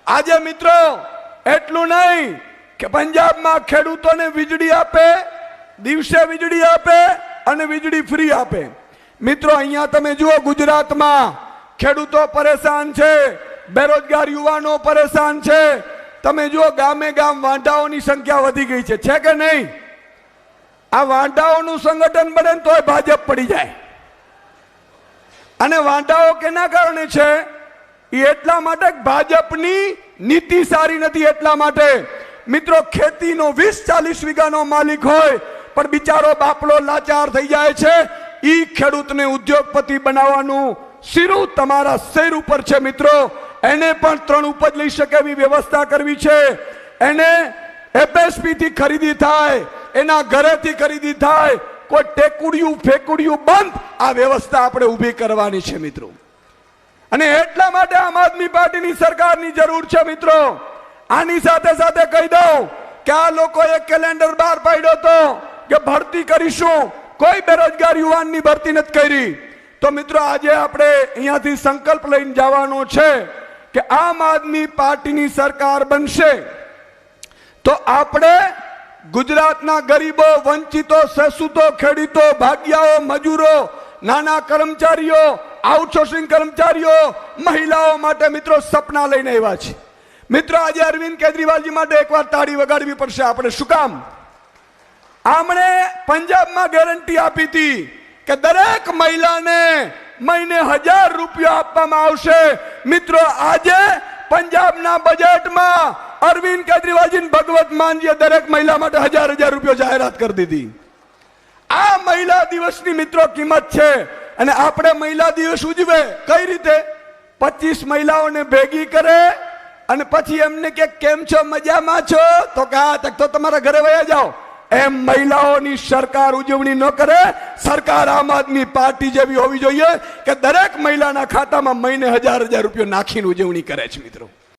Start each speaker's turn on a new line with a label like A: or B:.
A: આજે મિત્રો એટલું નહીં કે પંજાબમાં ખેડૂતોને વીજળી આપે, દિવસે વીજળી આપે અને વીજળી ફ્રી આપે। મિત્રો અહીંયા તમે જુઓ, ગુજરાતમાં ખેડૂતો પરેશાન છે, બેરોજગાર યુવાનો પરેશાન છે। તમે જુઓ ગામે ગામ વાંઢાઓની સંખ્યા વધી ગઈ છે કે નહીં? આ વાંઢાઓનું સંગઠન બને તોય ભાજપ પડી જાય। અને વાંઢાઓ કેના કારણે છે? એટલા માટે ભાજપની નીતિ સારી નથી। એટલા માટે મિત્રો ખેતીનો 20-40 વીઘાનો માલિક હોય પણ બિચારો બાપડો લાચાર થઈ જાય છે। ઈ ખેડૂતને ઉદ્યોગપતિ બનાવવાનું શીરું તમારા શેર ઉપર છે। મિત્રો એને પણ 3 ઉપજ લઈ શકે એવી વ્યવસ્થા કરવી છે। એને એફએસપી થી ખરીદી થાય, એના ઘરેથી ખરીદી થાય, કોઈ ટેકુડિયું ફેકુડિયું બંધ, આ વ્યવસ્થા આપણે ઊભી કરવાની છે મિત્રો। અને એટલા માટે આમ આદમી પાર્ટીની સરકારની જરૂર છે મિત્રો। આની સાથે સાથે કહી દઉં કે આ લોકોએ કેલેન્ડર બહાર પાડ્યો હતો કે ભરતી કરીશું, કોઈ બેરોજગાર યુવાનની ભરતી નથી કરી। તો મિત્રો આજે આપણે અહીંયાથી સંકલ્પ લઈને જવાનો છે કે આમ આદમી પાર્ટીની સરકાર બનશે તો આપણે ગુજરાતના ગરીબો, વંચિતો, સસૂતો, ખેડૂતો, ભાગિયાઓ, મજૂરો, નાના કર્મચારીઓ, આઉટસોર્સિંગ કર્મચારીઓ, મહિલાઓ માટે મિત્રો સપના લઈને આવ્યા છે। મિત્રો આજે અરવિંદ કેજરીવાલજી માટે એકવાર તાળી વગાડવી પડશે આપણે। શું કામ? આમણે પંજાબમાં ગેરંટી આપી હતી કે દરેક મહિલાને મહિને 1000 રૂપિયા આપવામાં આવશે। મિત્રો આજે પંજાબના બજેટમાં અરવિંદ કેજરીવાલજી ભગવત માનજીએ દરેક મહિલા માટે 1000 રૂપિયા જાહેરાત કરી દીધી। આ મહિલા દિવસની મિત્રો કિંમત છે। અને આપણે મહિલા દિવસ ઉજવે કઈ રીતે? 25 મહિલાઓને ભેગી કરે અને પછી એમને કે કેમ છો, મજામાં છો? તો કે હા, તો તમારા ઘરે વયા જાઓ। એમ મહિલાઓની સરકાર ઉજવણી ન કરે। સરકાર આમ આદમી પાર્ટી જેવી હોવી જોઈએ કે દરેક મહિલાના ખાતામાં મહિને 1000 રૂપિયા નાખીને ઉજવણી કરે છે મિત્રો।